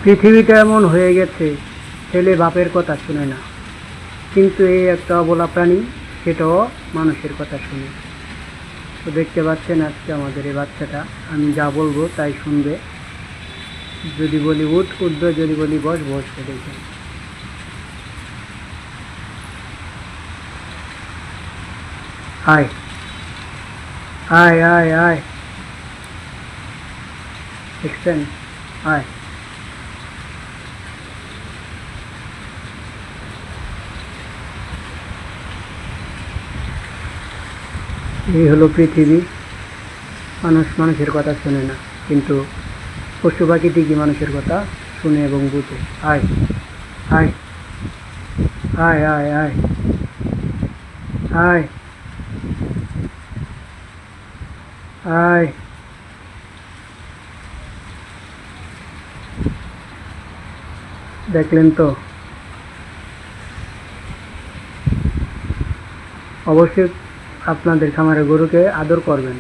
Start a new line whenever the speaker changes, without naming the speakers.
পৃথিবীটা এমন হয়ে গেছে, ছেলে বাপের কথা শুনে না, কিন্তু এই একটা অবলা প্রাণী, সেটাও মানুষের কথা শুনে। তো দেখতে পাচ্ছেন আজকে আমাদের এই বাচ্চাটা, আমি যা বলবো তাই শুনবে। যদি বলি উঠ উঠবে, যদি বলি বস বসবে। দেখুন, আয় আয় আয় আয়, দেখছেন? আয়। এই হলো পৃথিবী। মানুষ মানুষের কথা শোনে না, কিন্তু পশু পাখি ঠিকই মানুষের কথা শুনে এবং বুঝে। আয় আয় আয় আয় আয় আয় আয়। দেখলেন তো? অবশ্যই আপনাদের খামারের গরুকে আদর করবেন।